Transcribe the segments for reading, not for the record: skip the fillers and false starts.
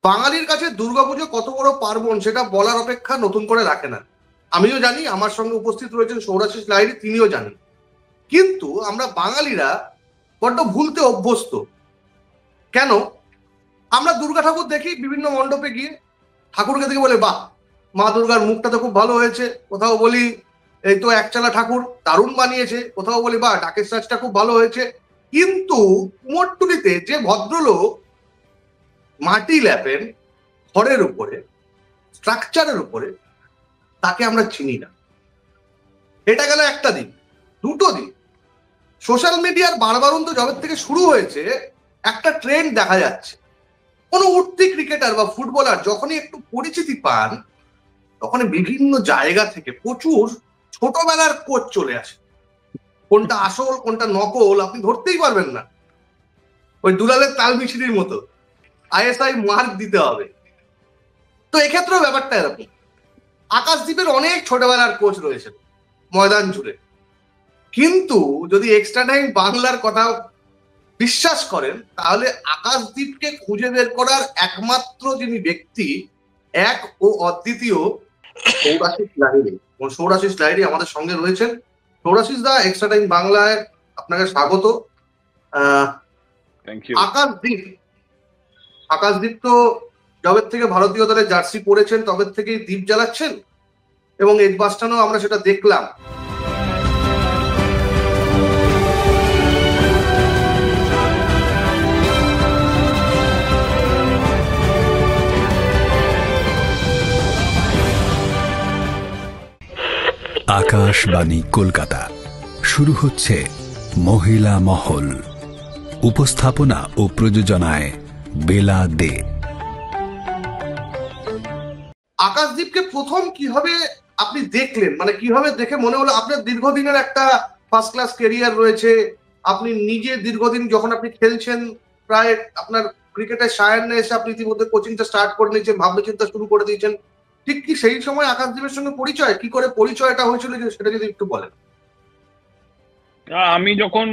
বাঙালির কাছে দুর্গাপুজো কত বড় পার্বণ সেটা বলার অপেক্ষা নতুন করে রাখে না। আমিও জানি, আমার সঙ্গে উপস্থিত রয়েছেন সৌরাশিস লাহিড়ী, তিনিও জানেন। কিন্তু আমরা বাঙালিরা বড্ড ভুলতে অভ্যস্ত। কেন? আমরা দুর্গা ঠাকুর দেখি বিভিন্ন মণ্ডপে গিয়ে, ঠাকুরকে দেখে বলে বাহ, মা দুর্গার মুখটা তো খুব ভালো হয়েছে। কোথাও বলি এই তো একচালা ঠাকুর, দারুণ বানিয়েছে। কোথাও বলি বাহ, ডাকের সাজটা খুব ভালো হয়েছে। কিন্তু কুমোরটুলিতে যে ভদ্রলোক মাটি ল্যাপেন খড়ের উপরে, স্ট্রাকচারের উপরে, তাকে আমরা চিনি না। এটা গেল একটা দিক। দুটো দিক, সোশ্যাল মিডিয়ার বারবারন্ত জবের থেকে শুরু হয়েছে, একটা ট্রেন্ড দেখা যাচ্ছে। কোনো উঠতি ক্রিকেটার বা ফুটবলার যখনই একটু পরিচিতি পান, তখন বিভিন্ন জায়গা থেকে প্রচুর ছোটবেলার কোচ চলে আসে। কোনটা আসল কোনটা নকল আপনি ধরতেই পারবেন না। ওই দুলালের তাল মিছরির মতো আইএসআই মার্ক দিতে হবে। তো এক্ষেত্রেও ব্যাপারটা এরকম। আকাশদ্বীপের অনেক ছোটবেলার কোচ রয়েছেন ময়দান জুড়ে, কিন্তু যদি এক্সট্রা টাইম বাংলার কথা বিশ্বাস করেন, তাহলে আকাশদ্বীপকে খুঁজে বের করার একমাত্র যিনি ব্যক্তি, এক ও অদ্বিতীয়, সৌরাশিস লাহিড়ী। সৌরাশিস লাহিড়ী আমাদের সঙ্গে রয়েছেন। সৌরাশিস দা, এক্সট্রা টাইম বাংলায় আপনাকে স্বাগত। আকাশদ্বীপ, আকাশদ্বীপ তো যবে থেকে ভারতীয় দলের জার্সি পরেছেন তবে থেকেই দ্বীপ জ্বালাচ্ছেন, এবং এডবাস্টানেও আমরা সেটা দেখলাম। আকাশবাণী কলকাতা, শুরু হচ্ছে মহিলা মহল। উপস্থাপনা ও প্রযোজনায় বেলা দে। আকাশদ্বীপকে প্রথম কিভাবে আপনি দেখলেন, মানে কিভাবে দেখে মনে হলো? আপনার দীর্ঘদিনের একটা ফার্স্ট ক্লাস কেরিয়ার রয়েছে, আপনি নিজে দীর্ঘদিন যখন আপনি খেলছেন, প্রায় আপনার ক্রিকেটের সায়ান্নে এসে আপনি ইতিমধ্যে কোচিংটা স্টার্ট করে নিয়েছেন, ভাবনা চিন্তা শুরু করে দিয়েছেন। ঠিক কি সেই সময় আকাশদ্বীপের সঙ্গে পরিচয়, কি করে পরিচয়টা হয়েছিল সেটা যদি একটু বলেন। আমি যখন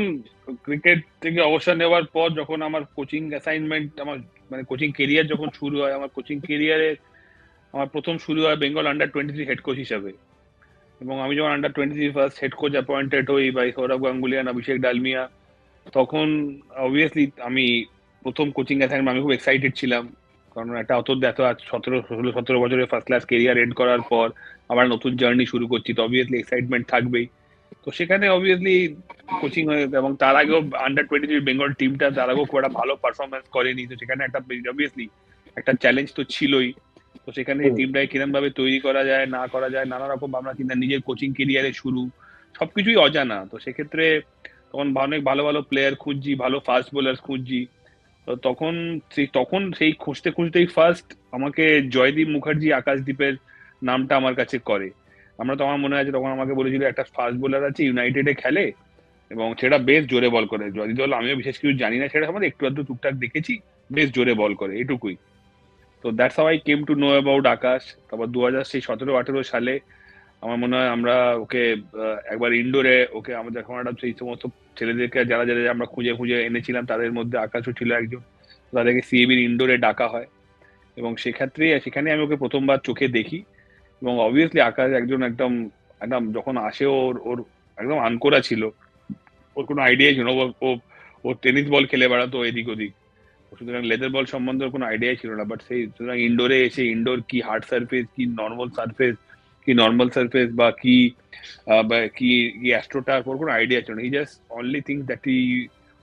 ক্রিকেট থেকে অবসর নেওয়ার পর, যখন আমার কোচিং অ্যাসাইনমেন্ট, আমার মানে কোচিং কেরিয়ার যখন শুরু হয়, আমার কোচিং কেরিয়ারে আমার প্রথম শুরু হয় বেঙ্গল আন্ডার-23 হেড কোচ হিসাবে। এবং আমি যখন আন্ডার-23 ফার্স্ট হেড কোচ অ্যাপয়েন্টেড হই বাই সৌরভ গাঙ্গুলি আর অভিষেক ডালমিয়া, তখন অবভিয়াসলি আমি প্রথম কোচিং অ্যাসাইনমেন্ট আমি খুব এক্সাইটেড ছিলাম। কারণ একটা এত 17 বছরের ফার্স্ট ক্লাস কেরিয়ার এন্ড করার পর আবার নতুন জার্নি শুরু করছি, তো অবভিয়াসলি এক্সাইটমেন্ট থাকবেই। তো সেখানে অবভিয়াসলি কোচিং হয়ে, এবং তার আগেও আন্ডার-23 বেঙ্গল টিমটা তার আগেও খুব একটা ভালো পারফরমেন্স করেনি, তো সেখানে একটা অবভিয়াসলি একটা চ্যালেঞ্জ তো ছিলই। তো সেখানে টিমটাকে কিরম ভাবে তৈরি করা যায় না করা যায়, নানা রকম ভাবনা চিন্তা, নিজের কোচিং কেরিয়ারে শুরু, সবকিছুই অজানা। তো সেক্ষেত্রে তখন অনেক ভালো ভালো প্লেয়ার খুঁজছি, ভালো ফাস্ট বোলার খুঁজছি। তো তখন সেই খুঁজতে খুঁজতেই ফার্স্ট আমাকে জয়দীপ মুখার্জি আকাশদ্বীপের নামটা আমার কাছে করে। আমার মনে আছে তখন আমাকে বলেছিল একটা ফাস্ট বোলার আছে, ইউনাইটেডে খেলে এবং সেটা বেশ জোরে বল করে। যদিও আমিও বিশেষ কিছু জানি না সেটা সম্বন্ধে, একটু আধটু টুকটাক দেখেছি, বেশ জোরে বল করে, এটুকুই। তো that's how I came to know about Akash. তারপর 2017-18 সালে আমার মনে হয় আমরা ওকে একবার ইনডোরে, ওকে আমাদের এখন একটা সেই সমস্ত ছেলেদেরকে যারা যারা আমরা খুঁজে খুঁজে এনেছিলাম, তাদের মধ্যে আকাশও ছিল একজন, তাদেরকে সিএবির ইনডোরে ডাকা হয়। এবং সেখানে আমি ওকে প্রথমবার চোখে দেখি। এবং অবভিয়াসলি আকাশ একজন একদম একদম যখন আসে ওর একদম আনকোরা ছিল। ওর কোনো আইডিয়া ছিল না, ও টেনিস বল খেলে বেড়াতো এদিক ওদিক, সুতরাং লেদার বল সম্বন্ধে কোনো আইডিয়াই ছিল না। বাট সেই সুতরাং ইনডোরে এসে, ইনডোর কি হার্ড সারফেস, কি নর্মাল সারফেস বা কি অ্যাস্ট্রোটার্ফ, ওর কোনো আইডিয়া ছিল না। He just only things that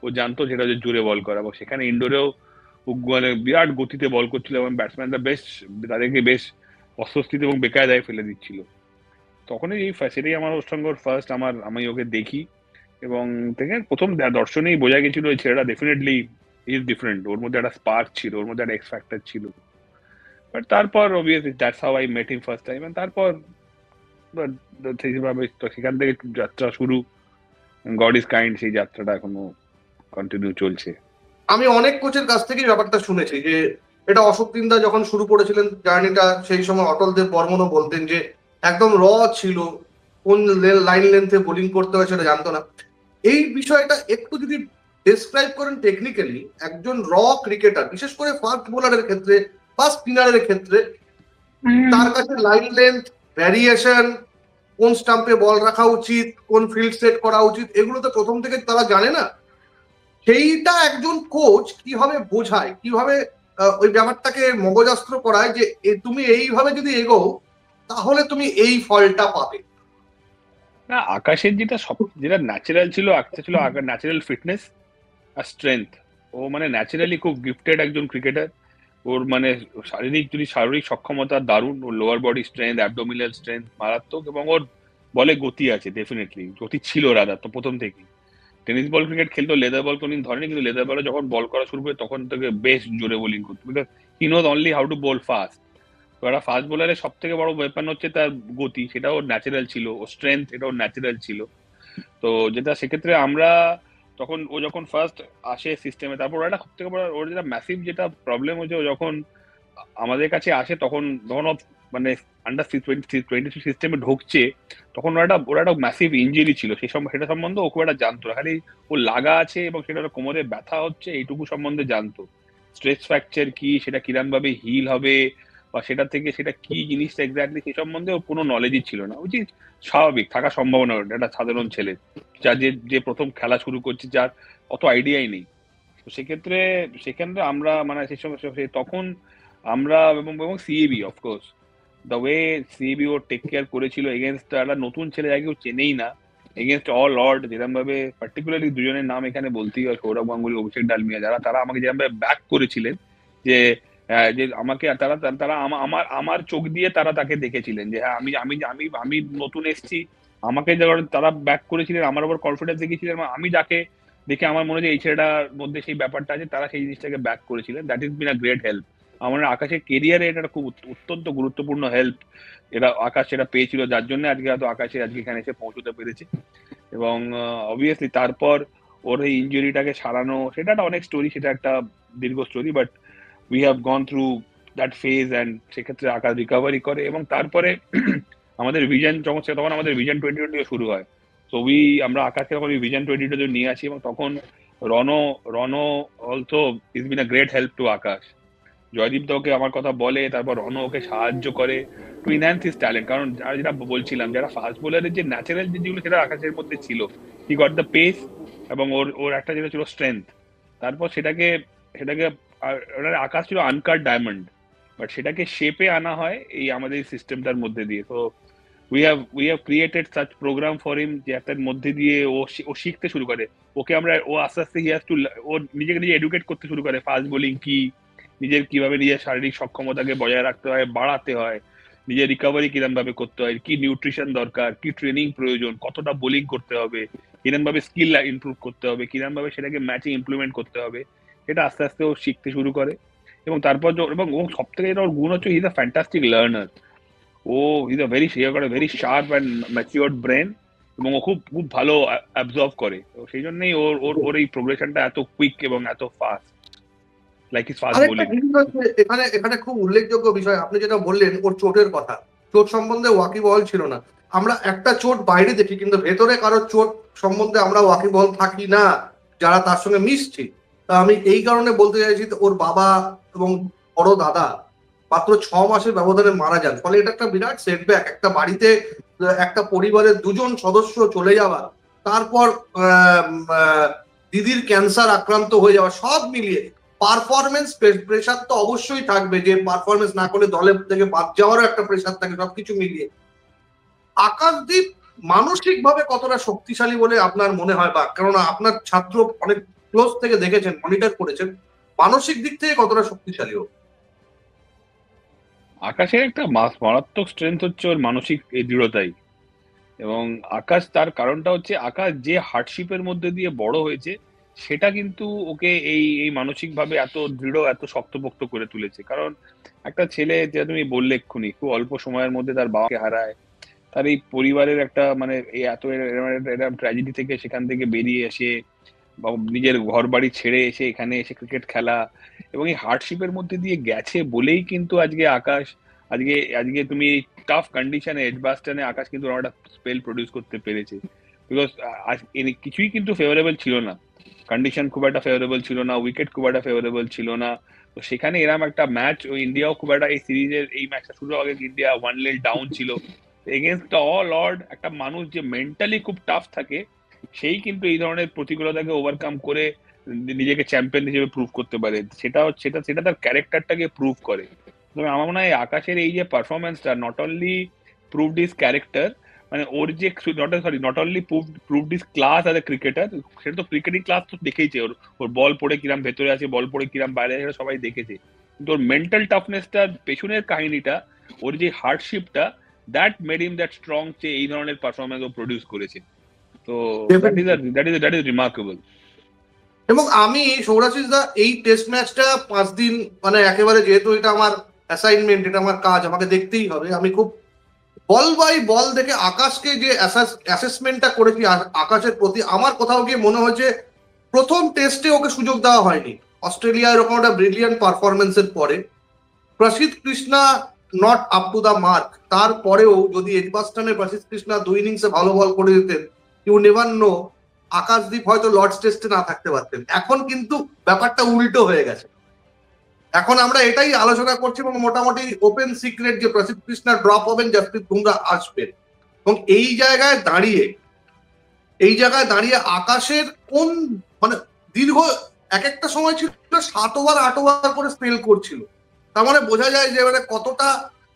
ও জানতো যেটা হচ্ছে জোরে বল করা। এবং সেখানে ইনডোরেও মানে বিরাট গতিতে বল করছিল এবং ব্যাটসম্যানরা তাদেরকে বেশ অস্বস্তিতে এবং বেকায়দায় ফেলে দিচ্ছিল। তখনই সেটাই আমার ওর সঙ্গে ফার্স্ট আমি ওকে দেখি, এবং থেকে প্রথম দর্শনেই বোঝা গেছিল ওই ছেলেটা ডেফিনেটলি ইজ ডিফারেন্ট, ওর মধ্যে একটা স্পার্ক ছিল, ওর মধ্যে একটা এক্স ফ্যাক্টর ছিল। বাট তারপর obviously that's how I met him first time. তারপর সেইভাবে সেখান থেকে যাত্রা শুরু, গড ইজ কাইন্ড, সেই যাত্রাটা এখনো কন্টিনিউ চলছে। আমি অনেক কোচের কাছ থেকেই ব্যাপারটা শুনেছি যে এটা অশোক দিন্দা যখন শুরু করেছিলেন জার্নিটা, সেই সময় অটল দেব বর্মনও বলতেন যে একদম র ছিল, কোন লাইন লেন্থে বোলিং করতে হয় সেটা জানতো না। এই বিষয়টা একটু যদি ডেসক্রাইব করেন টেকনিক্যালি, একজন র ক্রিকেটার, বিশেষ করে ফাস্ট বোলারের ক্ষেত্রে বা স্পিনারের ক্ষেত্রে তার কাছে লাইন লেন্থ, ভ্যারিয়েশন, কোন স্টাম্পে বল রাখা উচিত, কোন ফিল্ড সেট করা উচিত, এগুলো তো প্রথম থেকে তারা জানে না। সেইটা একজন কোচ কিভাবে বোঝায়, কিভাবে ওই ব্যাপারটাকে মগজাস্ত্র করায় যে তুমি এইভাবে যদি এগোও তাহলে তুমি এই ফলটা পাবে। না, আকাশের যেটা ন্যাচারাল ছিল, একটা ছিল ন্যাচারাল ফিটনেস আর স্ট্রেংথ। ও মানে ন্যাচারালি খুব গিফটেড একজন ক্রিকেটার। ওর মানে শারীরিক সক্ষমতা দারুণ, ওর lower body strength, abdominal strength মারাত্মক, এবং ওর বলে গতি আছে, ডেফিনেটলি গতি ছিল রাদা তো প্রথম থেকেই। টেনিস বল ক্রিকেট খেলতো, লেদার বল কোনদিন ধরেনি, কিন্তু লেদার বলে যখন বল করা শুরু করে তখন থেকে বেশ জোরে বোলিং করতো, because he knows only how to bowl fast. তো একটা ফাস্ট বোলারের সব থেকে বড় ওয়েপন হচ্ছে তার গতি, সেটা ওর ন্যাচারাল ছিল, ও স্ট্রেংথ এটা ওর ন্যাচারাল ছিল। তো যেটা সেক্ষেত্রে আমরা তখন, ও যখন ফার্স্ট আসে সিস্টেমে, তারপর একটা সব থেকে বড় ওর যেটা ম্যাসিভ যেটা প্রবলেম হচ্ছে, ও যখন আমাদের কাছে আসে তখন তখন ও মানে আন্ডার টোয়েন্টি সিস্টেমে ঢুকছে, তখন ওর একটা ম্যাসিভ ইঞ্জুরি ছিল, সেটা সম্বন্ধে ও খুব একটা জানতো না। খালি ও লাগা আছে এবং সেটা ওর কোমরে ব্যথা হচ্ছে এইটুকু সম্বন্ধে জানতো। স্ট্রেস ফ্র্যাকচার কি, সেটা কিরম ভাবে হিল হবে, বা সেটা থেকে সেটা কি জিনিসটা এক্স্যাক্টলি, সে সম্বন্ধে ওর কোনো নলেজই ছিল না, উচিত স্বাভাবিক থাকার সম্ভাবনা একটা সাধারণ ছেলে যার যে প্রথম খেলা শুরু করছে, যার অত আইডিয়াই নেই। তো সেক্ষেত্রে আমরা মানে সেই সময় তখন আমরা এবং CAB of course, the way CAB ও টেক কেয়ার করেছিল এগেনস্ট একটা নতুন ছেলে যাকে কেউ চেনেই না, এগেনস্ট অল অড, যেরকম ভাবে পার্টিকুলারলি দুজনের নাম এখানে বলতেই হয়, সৌরভ গাঙ্গুলি, অভিষেক ডালমিয়া, তারা আমাকে যেরকম ভাবে ব্যাক করেছিলেন, যে যে আমাকে তারা তারা আমার আমার চোখ দিয়ে তারা তাকে দেখেছিলেন যে হ্যাঁ আমি আমি আমি আমি নতুন এসেছি, আমাকে তারা ব্যাক করেছিলেন, আমার উপর কনফিডেন্স দেখিয়েছিলেন, আমি যাকে দেখে আমার মনে হয় যে এই ছেলেটার মধ্যে সেই ব্যাপারটা আছে, তারা সেই জিনিসটাকে ব্যাক করেছিলেন। That is been a great help. আমার আকাশের কেরিয়ারে এটা খুব অত্যন্ত গুরুত্বপূর্ণ হেল্প আকাশ সেটা পেয়েছিল, যার জন্য আজকে হয়তো আকাশে আজকে এখানে এসে পৌঁছতে পেরেছে। এবং অবভিয়াসলি তারপর ওর এই ইঞ্জুরিটাকে সারানো, সেটা একটা অনেক স্টোরি, সেটা একটা দীর্ঘ story, but we have gone through that phase, and সেক্ষেত্রে আকাশ রিকভারি করে, এবং তারপরে আমাদের তখন আমাদের ভিশন 2020 শুরু হয়। তো আমরা আকাশকে তখন ভিশন 2020 নিয়ে আসি, এবং তখন Rono also is been a great help to Akash. Joydeep তো ওকে আমার কথা বলে, তারপর রনো ওকে সাহায্য করে টু ইনহ্যান্স হিজ ট্যালেন্ট, কারণ যেটা বলছিলাম, যারা ফাস্ট বোলারের যে ন্যাচারাল যেগুলো সেটা আকাশের মধ্যে ছিল, হি গট দ্য পেস, এবং ওর ওর একটা যেটা ছিল স্ট্রেংথ, তারপর সেটাকে সেটাকে আকাশ ছিল আনকাট ডায়মন্ড, বাট সেটাকে শেপে আনা হয় এই আমাদের সিস্টেমটার মধ্যে দিয়ে। তো we have created such program for him, যে একটার মধ্যে দিয়ে ও শিখতে শুরু করে। ও আস্তে আস্তে হি হ্যাজ টু, ও নিজেকে নিজে এডুকেট করতে শুরু করে, ফাস্ট বোলিং কি, কিভাবে নিজের শারীরিক সক্ষমতাকে বজায় রাখতে হয়, বাড়াতে হয়, নিজের রিকভারি কিরম ভাবে করতে হয়, কি নিউট্রিশন দরকার, কি ট্রেনিং প্রয়োজন, কতটা বোলিং করতে হবে, কিরম ভাবে স্কিল ইমপ্রুভ করতে হবে, কিরম ভাবে সেটাকে ম্যাচে ইমপ্লিমেন্ট করতে হবে, এটা আস্তে আস্তে ও শিখতে শুরু করে। এবং তারপর এবং ও সব থেকে যেটা ওর গুণ হচ্ছে, ইজ আ ফ্যান্টাস্টিক লার্নার। ও is a very sharp and matured brain, এবং ও খুব খুব ভালো অ্যাবজর্ভ করে। তো সেই জন্যই ওর ওর ওর এই প্রোগ্রেশনটা এত কুইক এবং এত ফাস্ট, লাইক ইজ ফাস্ট আরেকটা বোলিং। জিনিস হচ্ছে এখানে এখানে খুব উল্লেখযোগ্য বিষয়, আপনি যেটা বললেন ওর চোটের কথা, চোট সম্বন্ধে ওয়াকিবহাল ছিল না। আমরা একটা চোট বাইরে দেখি, কিন্তু ভেতরে কারো চোট সম্বন্ধে আমরা ওয়াকিবহাল থাকি না, যারা তার সঙ্গে মিশছি। তা আমি এই কারণে বলতে চাইছি, ওর বাবা এবং বড় দাদা মাত্র 6 মাসের ব্যবধানে মারা যান, ফলে এটা একটা বিরাট সেটব্যাক। একটা বাড়িতে একটা পরিবারের দুজন সদস্য চলে যাওয়া, তারপর দিদির ক্যান্সার আক্রান্ত হয়ে যাওয়া, সব মিলিয়ে পারফরমেন্স প্রেশার তো অবশ্যই থাকবে, যে পারফরমেন্স না করলে দলের থেকে বাদ যাওয়ারও একটা প্রেশার থাকে, সবকিছু মিলিয়ে আকাশদীপ মানসিক ভাবে কতটা শক্তিশালী বলে আপনার মনে হয়? বা কেননা আপনার ছাত্র অনেক ক্লোজ থেকে দেখেছেন, মনিটর করেছেন, মানসিক দিক থেকে কতটা শক্তিশালী ও? আকাশের একটা মারাত্মক স্ট্রেংথ হচ্ছে ওর মানসিক এই দৃঢ়তাই। এবং আকাশ, তার কারণটা হচ্ছে আকাশ যে হার্ডশিপের মধ্যে দিয়ে বড় হয়েছে, সেটা কিন্তু ওকে এই এই মানসিক ভাবে এত দৃঢ়, এত শক্তপোক্ত করে তুলেছে। কারণ একটা ছেলে, যেটা তুমি বললে এক্ষুনি, খুব অল্প সময়ের মধ্যে তার বাবাকে হারায়, তার এই পরিবারের একটা মানে এই এত এরকম ট্র্যাজেডি থেকে সেখান থেকে বেরিয়ে এসে, বা নিজের ঘর বাড়ি ছেড়ে এসে এখানে এসে ক্রিকেট খেলা, এবং এই হার্ডশিপের মধ্যে দিয়ে গেছে বলেই কিন্তু আজকে আকাশ, আজকে আজকে তুমি টাফ কন্ডিশনে এডবাস্টনে আকাশ কিন্তু একটা স্পেল প্রডিউস করতে পেরেছে। বিকজ কিছুই কিন্তু ফেভারেবল ছিল না। কন্ডিশন খুব একটা ফেভারেবল ছিল না, উইকেট খুব একটা ফেভারেবল ছিল না। তো সেখানে এরকম একটা ম্যাচ, ওই ইন্ডিয়াও খুব একটা এই সিরিজের এই ম্যাচটা শুরু আগে ইন্ডিয়া 1-0 ডাউন ছিল, এগেনস্ট অল অড একটা মানুষ যে মেন্টালি খুব টাফ থাকে, সেই কিন্তু এই ধরনের প্রতিকূলতাকে ওভারকাম করে নিজেকে চ্যাম্পিয়ন হিসেবে প্রুভ করতে পারে। সেটা তার ক্যারেক্টারটাকে প্রুভ করে। তবে আমার মনে হয় আকাশের এই যে পারফরমেন্সটা not only proved his character, মানে ওর যে not only proved his class as a cricketer, সেটা তো ক্রিকেটিং ক্লাস তো দেখেইছে, ওর ওর বল পড়ে কিরাম ভেতরে আছে, বল পড়ে কিরাম বাইরে আছে, সেটা সবাই দেখেছে। কিন্তু ওর মেন্টাল টাফনেসটা, পেছনের কাহিনীটা, ওর যে হার্ডশিপটা, that made him that strong, যে এই ধরনের পারফরমেন্স ও প্রডিউস করেছে। তো দ্যাট ইজ রিমার্কেবল। এবং আমি সৌরাশিস দা এই টেস্ট ম্যাচটা 5 দিন মানে একেবারে, যেহেতু এটা আমার অ্যাসাইনমেন্ট, এটা আমার কাজ, আমাকে দেখতেই হবে, আমি খুব বল বাই বল দেখে আকাশকে যে অ্যাসেসমেন্টটা করেছি আকাশের প্রতি, আমার কোথাও গিয়ে মনে হয়েছে প্রথম টেস্টে ওকে সুযোগ দেওয়া হয়নি। অস্ট্রেলিয়া এরকম একটা ব্রিলিয়ান্ট পারফরমেন্সের পরে Prasidh Krishna not up to the mark, তারপরেও যদি এজবাস্টনে প্রসিদ্ধ কৃষ্ণা 2 ইনিংসে ভালো বল করে দিতেন, ইউ নেভার নো, আকাশদীপ হয়তো লর্ডস টেস্টে না থাকতে পারতেন। এখন কিন্তু ব্যাপারটা উল্টো হয়ে গেছে। এখন আমরা এটাই আলোচনা করছি এবং মোটামুটি ওপেন সিক্রেট যে প্রসিদ্ধ কৃষ্ণা ড্রপ হবেন, জাসপ্রীত বুমরা আসবেন। এবং এই জায়গায় দাঁড়িয়ে আকাশের কোন মানে দীর্ঘ এক একটা সময় ছিল 7 ওভার 8 ওভার করে স্পেল করছিল, তার মানে বোঝা যায় যে মানে কতটা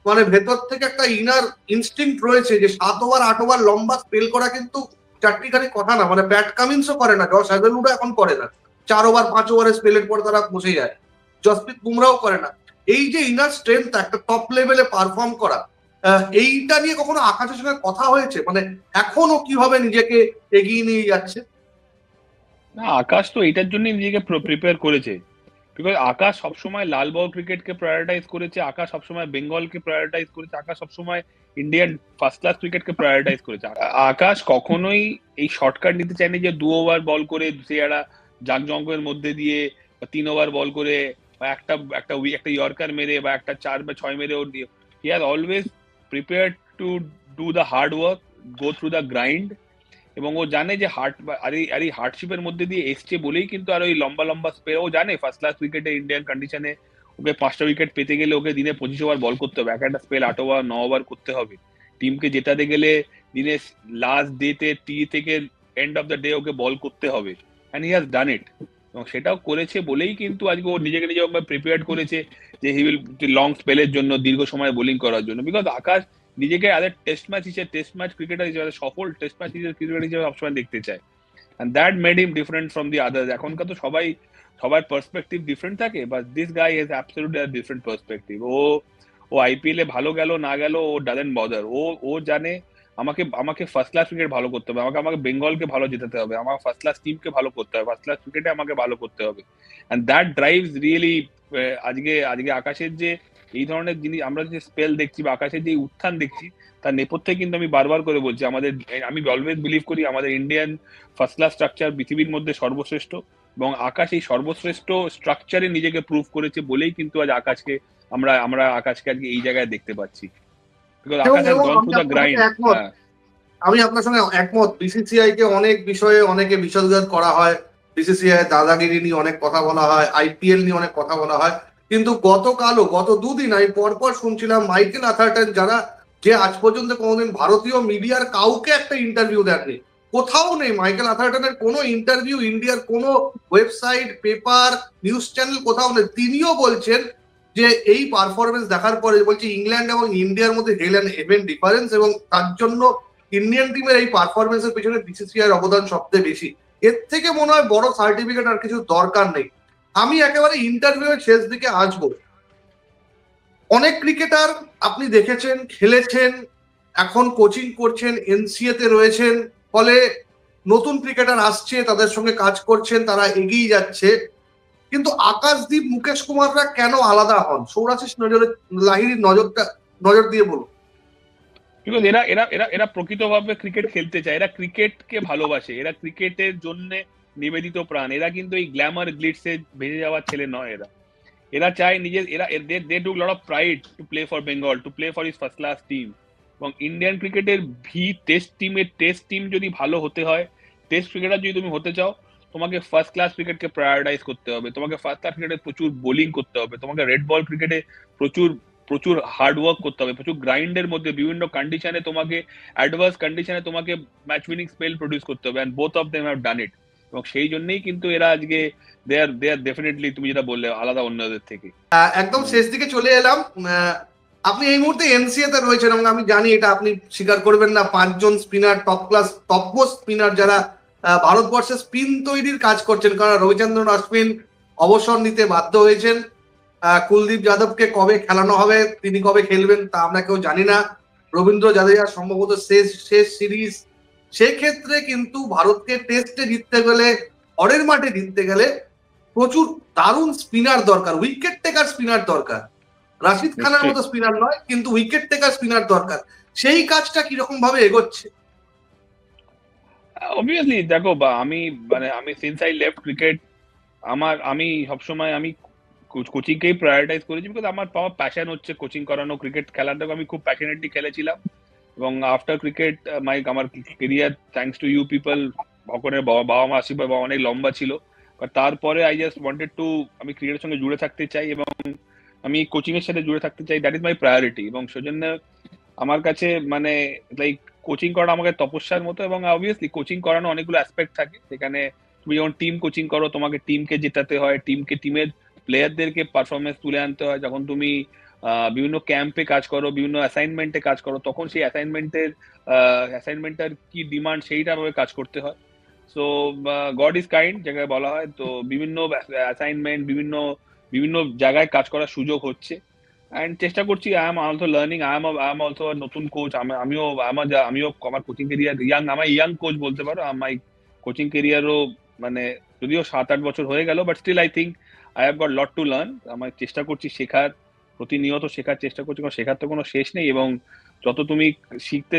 মানে ভেতর থেকে একটা ইনার ইনস্টিংক্ট রয়েছে যে 7 ওভার 8 ওভার লম্বা স্পেল করা কিন্তু চারটিখানি কথা না। মানে প্যাট কামিন্সও করে না, জশ হ্যাজেলউডও এখন করে না, 4 ওভার 5 ওভারের স্পেলের পর তারা বসে যায়, জসপ্রীত বুমরাও করে না। এই যে ইনার স্ট্রেংথ, একটা টপ লেভেলে পারফর্ম করা, এইটা নিয়ে কখনো আকাশের সঙ্গে কথা হয়েছে? মানে এখনো কিভাবে নিজেকে এগিয়ে নিয়ে যাচ্ছে? না, আকাশ তো এটার জন্য নিজেকে প্রিপেয়ার করেছে, বিকজ আকাশ সবসময় লাল বল ক্রিকেটকে প্রায়োরিটাইজ করেছে, আকাশ সবসময় বেঙ্গলকে প্রায়োরিটাইজ করেছে, আকাশ সবসময় ইন্ডিয়ান ফার্স্ট ক্লাস ক্রিকেটকে প্রায়োরিটাইজ করেছে। আকাশ কখনোই এই শর্টকাট নিতে চায়নি যে 2 ওভার বল করে সে একটা জাঁকজমকের মধ্যে দিয়ে, বা 3 ওভার বল করে, বা একটা একটা একটা ইয়র্কার মেরে, বা একটা 4 বা 6 মেরে ওর দিয়ে। He has always prepared to do the hard work, go through the grind. এবং ও জানে যে আর এই হার্ডশিপের মধ্যে দিয়ে এসছে বলেই কিন্তু আর ওই লম্বা লম্বা স্পেল, ও জানে ফার্স্ট ক্লাস ক্রিকেটে ইন্ডিয়ান কন্ডিশনে ওকে 5টা উইকেট পেতে গেলে ওকে দিনে 25 ওভার বল করতে হবে, এক একটা স্পেল 8 ওভার 9 ওভার করতে হবে। টিমকে জেতাতে গেলে দিনে লাস্ট ডেতে টি থেকে এন্ড অফ দ্য ডে ওকে বল করতে হবে, and he has done it. এবং সেটাও করেছে বলেই কিন্তু আজকে ও নিজেকে নিজে প্রিপেয়ার করেছে যে হি উইল লং স্পেলের জন্য, দীর্ঘ সময় বোলিং করার জন্য। বিকজ আকাশ নিজেকে আদের টেস্ট ম্যাচ ক্রিকেটার হিসেবে, সফল টেস্ট ম্যাচ ক্রিকেটার হিসেবে সবসময় দেখতে চায়, and that made him different from the others. এখনকার তো সবার পার্সপেক্টিভ ডিফারেন্ট থাকে, but this guy has absolutely a different perspective. ও আইপিএল এ ভালো গেল না গেল ও ডাজন্ট বদার। ও জানে আমাকে ফার্স্ট ক্লাস ক্রিকেট ভালো করতে হবে, আমাকে বেঙ্গলকে ভালো জেতাতে হবে, আমার ফার্স্ট ক্লাস টিমকে ভালো করতে হবে, ফার্স্ট ক্লাস ক্রিকেটে আমাকে ভালো করতে হবে, এন্ড দ্যাট ড্রাইভস রিয়েলি। আজকে আকাশের যে এই ধরনের জিনিস আমরা যে স্পেল দেখছি, বা আকাশের যে উত্থান দেখছি, তার নেপথ্যে কিন্তু আমি বারবার করে বলছি, আমি অলওয়েজ বিলিভ করি আমাদের ইন্ডিয়ান ফার্স্ট ক্লাস স্ট্রাকচার পৃথিবীর মধ্যে সর্বশ্রেষ্ঠ, এবং আকাশ এই সর্বশ্রেষ্ঠ স্ট্রাকচারে নিজেকে প্রুভ করেছে বলেই কিন্তু আজ আমরা আকাশকে আজকে এই জায়গায় দেখতে পাচ্ছি, because Akash has gone to the grind. আমি আপনার সঙ্গে একমত। বিসিসিআই কে অনেক বিষয়ে অনেকে বিষোদ্গার করা হয়, বিসিসিআই দাদাগিরি নিয়ে অনেক কথা বলা হয়, আইপিএল নিয়ে অনেক কথা বলা হয়, কিন্তু গত 2 দিন আমি পরপর শুনছিলাম মাইকেল আথারটন, যারা যে আজ পর্যন্ত কোনোদিন ভারতীয় মিডিয়ার কাউকে একটা ইন্টারভিউ দেননি, কোথাও নেই মাইকেল আথারটনের কোনো ইন্টারভিউ, ইন্ডিয়ার কোনো ওয়েবসাইট, পেপার, নিউজ চ্যানেল কোথাও নেই। তিনিও বলছেন যে এই পারফরমেন্স দেখার পরে বলছে ইংল্যান্ড এবং ইন্ডিয়ার মধ্যে হেল অ্যান্ড হেভেন ডিফারেন্স, এবং তার জন্য ইন্ডিয়ান টিমের এই পারফরমেন্সের পিছনে বিসিসিআই অবদান সবচেয়ে বেশি। এর থেকে মনে হয় বড় সার্টিফিকেট আর কিছু দরকার নেই। আমি একেবারে ইন্টারভিউয়ের শেষ দিকে আসবো। অনেক ক্রিকেটার আপনি দেখেছেন, খেলেছেন, এখন কোচিং করছেন, এনসিএ তে রয়েছেন, ফলে নতুন ক্রিকেটার আসছে, তাদের সঙ্গে কাজ করছেন, তারা এগিয়ে যাচ্ছে। কিন্তু আকাশদীপ, মুকেশ কুমাররা কেন আলাদা হন? সৌরাশিস লাহিড়ির নজর দিয়ে বলুন। বিকজ এরা প্রকৃতভাবে ক্রিকেট খেলতে চায়, এরা ক্রিকেটকে ভালোবাসে, এরা ক্রিকেটের জন্য নিবেদিত প্রাণ। এরা কিন্তু এই গ্ল্যামার গ্লিটসে ভেসে যাওয়ার ছেলে নয়। এরা চায় নিজের, they took lot of pride to play for Bengal, to play for his first class team. এবং ইন্ডিয়ান ক্রিকেটের টেস্ট টিম যদি ভালো হতে হয়, টেস্ট ক্রিকেটার যদি তুমি হতে চাও, তোমাকে ফার্স্ট ক্লাস ক্রিকেটকে প্রায়োরিটাইজ করতে হবে, তোমাকে ফার্স্ট ক্লাস ক্রিকেটে প্রচুর বোলিং করতে হবে, তোমাকে রেড বল ক্রিকেটে প্রচুর প্রচুর হার্ড ওয়ার্ক করতে হবে, প্রচুর গ্রাইন্ডের মধ্যে বিভিন্ন কন্ডিশনে তোমাকে অ্যাডভার্স কন্ডিশনে তোমাকে ম্যাচ উইনিং স্পেল প্রডিউস করতে হবে, and both of them have done it. এবং সেই জন্যই কিন্তু এরা আজকে দে আর ডেফিনেটলি তুমি যেটা বললে আলাদা অন্যদের থেকে। একদম শেষ দিকে চলে এলাম। আপনি এই মুহূর্তে এনসিএ তে রয়েছেন এবং আমি জানি এটা আপনি স্বীকার করবেন না, 5 জন স্পিনার টপ মোস্ট স্পিনার যারা ভারতবর্ষে স্পিন তৈরির কাজ করছেন, কারণ রবিচন্দ্রন অশ্বিন অবসর নিতে বাধ্য হয়েছেন। কুলদীপ যাদবকে কবে খেলানো হবে, তিনি কবে খেলবেন তা আমরা কেউ জানি না। রবীন্দ্র জাদেজা সম্ভবত শেষ সিরিজ। সেক্ষেত্রে কিন্তু ভারতকে টেস্টে জিততে গেলে, ঘরের মাঠে জিততে গেলে প্রচুর দারুণ স্পিনার দরকার, উইকেট টেকার স্পিনার দরকার। রাশিদ খানের মতো স্পিনার নয়, কিন্তু উইকেট টেকার স্পিনার দরকার। সেই কাজটা কিরকম ভাবে এগোচ্ছে? অবভিয়াসলি দেখো, বা আমি সিন্স আই লেফট ক্রিকেট, আমি সবসময় আমি কোচিংকেই প্রায়োরিটাইজ করেছি, বিকজ আমার প্যাশন হচ্ছে কোচিং করানো। ক্রিকেট খেলাটাকে আমি খুব প্যাশনেটলি খেলেছিলাম, এবং আফটার ক্রিকেট আমার career thanks to you people, ভগবানের বাবা মা আশীর্বাদ অনেক লম্বা ছিল। বাট তারপরে আই জাস্ট ওয়ান্টেড টু, আমি ক্রিকেটের সঙ্গে জুড়ে থাকতে চাই এবং আমি কোচিং এর সাথে জুড়ে থাকতে চাই। That is my priority. এবং সেজন্য আমার কাছে লাইক কোচিং করা আমাকে তপস্যার মতো। এবং অবভিয়াসলি কোচিং করানো অনেকগুলো অ্যাসপেক্ট থাকে। সেখানে তুমি যখন টিম কোচিং করো, তোমাকে টিমকে জেতাতে হয়, টিমের প্লেয়ারদেরকে পারফরমেন্স তুলে আনতে হয়। যখন তুমি বিভিন্ন ক্যাম্পে কাজ করো, বিভিন্ন অ্যাসাইনমেন্টে কাজ করো, তখন সেই অ্যাসাইনমেন্টের কি ডিমান্ড সেইটা ভাবে কাজ করতে হয়। সো গড ইজ কাইন্ড জায়গায় বলা হয়, তো বিভিন্ন অ্যাসাইনমেন্ট, বিভিন্ন জায়গায় কাজ করার সুযোগ হচ্ছে। এন্ড চেষ্টা করছি। I am also learning, I am also নতুন কোচ। আমিও আমার কোচিং কেরিয়ার ইয়াং কোচ বলতে পারো। আমার কোচিং কেরিয়ারও যদিও 7-8 বছর হয়ে গেল, but still I think I have got lot to learn. আমার চেষ্টা করছি শেখার, প্রতিনিয়ত শেখার চেষ্টা করছি, কারণ শেখার তো কোনো শেষ নেই। এবং যত তুমি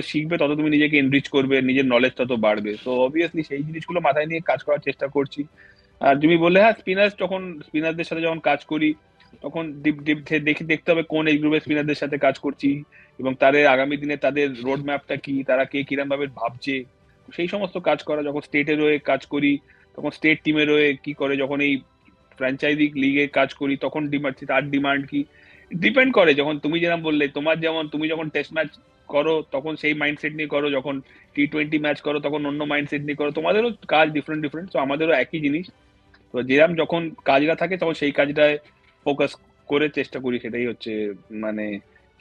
শিখবে তত তুমি নিজেকে এনরিচ করবে, নিজের নলেজ তত বাড়বে। তো অবভিয়াসলি সেই জিনিসগুলো মাথায় নিয়ে কাজ করার চেষ্টা করছি। আর তুমি বললে, হ্যাঁ, স্পিনারদের সাথে যখন কাজ করি তখন দেখতে হবে কোন এজ গ্রুপের স্পিনারদের সাথে কাজ করছি, এবং তাদের আগামী দিনে তাদের রোড ম্যাপটা কি, তারা কিরম ভাবে ভাবছে, সেই সমস্ত কাজ করা। যখন স্টেটের হয়ে কাজ করি তখন স্টেট টিমের হয়ে কি করে, যখন এই ফ্র্যাঞ্চাইজি লিগে কাজ করি তখন তার ডিমান্ড কি, ডিপেন্ড করে। যখন তুমি যেরকম বললে, তুমি যখন টেস্ট ম্যাচ করো তখন সেই মাইন্ডসেট নিয়ে করো, যখন T20 ম্যাচ করো তখন অন্য মাইন্ডসেট নিয়ে করো। তোমাদেরও কাজ ডিফারেন্ট, তো আমাদেরও একই জিনিস। তো যেরকম যখন কাজটা থাকে তখন সেই কাজটায় ফোকাস করে চেষ্টা করি, সেটাই হচ্ছে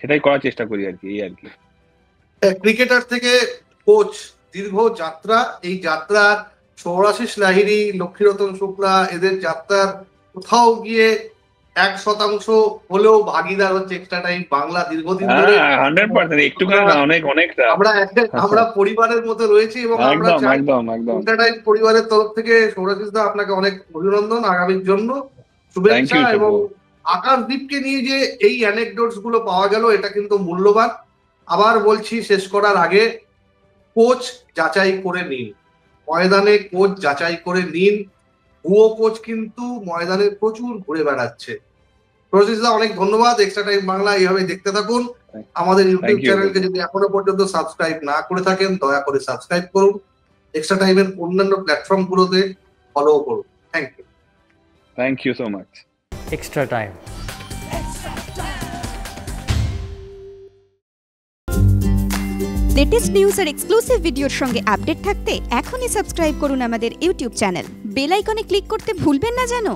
সেটাই করার চেষ্টা করি আর কি, এই আর কি। ক্রিকেটার থেকে কোচ, দীর্ঘ যাত্রা। এই যাত্রা সৌরাশিস লাহিড়ী, লক্ষ্মীরতন শুক্লা, এদের যাত্রার কোথাও গিয়ে 1% হলেও ভাগিদার হচ্ছে এক্সট্রা টাইম বাংলা দীর্ঘদিন ধরে। 100% একটুখানি না, অনেকটা। আমরা পরিবারের মতো রয়েছি এবং আমরা এক্সট্রা টাইম পরিবারের তরফ থেকে সৌরাশিস দা আপনাকে অনেক অভিনন্দন, আগামীর জন্য শুভেচ্ছা। এবং আকাশদীপকে নিয়ে যে এই অ্যানেকডোটস গুলো পাওয়া গেল, এটা কিন্তু মূল্যবান। আবার বলছি শেষ করার আগে, কোচ যাচাই করে নিন, ময়দানে কোচ যাচাই করে নিন। ভুয়ো কোচ কিন্তু ময়দানে প্রচুর ঘুরে বেড়াচ্ছে। প্রসিসদা অনেক ধন্যবাদ। এক্সট্রা টাইম বাংলা এইভাবে দেখতে থাকুন। আমাদের ইউটিউব চ্যানেলকে যদি এখনো পর্যন্ত সাবস্ক্রাইব না করে থাকেন, দয়া করে সাবস্ক্রাইব করুন। এক্সট্রা টাইমের অন্যান্য প্ল্যাটফর্ম গুলোতে ফলো করুন। Thank you so much. Extra time. Latest news আর এক্সক্লুসিভ ভিডিওর সঙ্গে আপডেট থাকতে এখনই সাবস্ক্রাইব করুন আমাদের ইউটিউব চ্যানেল। বেল আইকনে ক্লিক করতে ভুলবেন না যেন।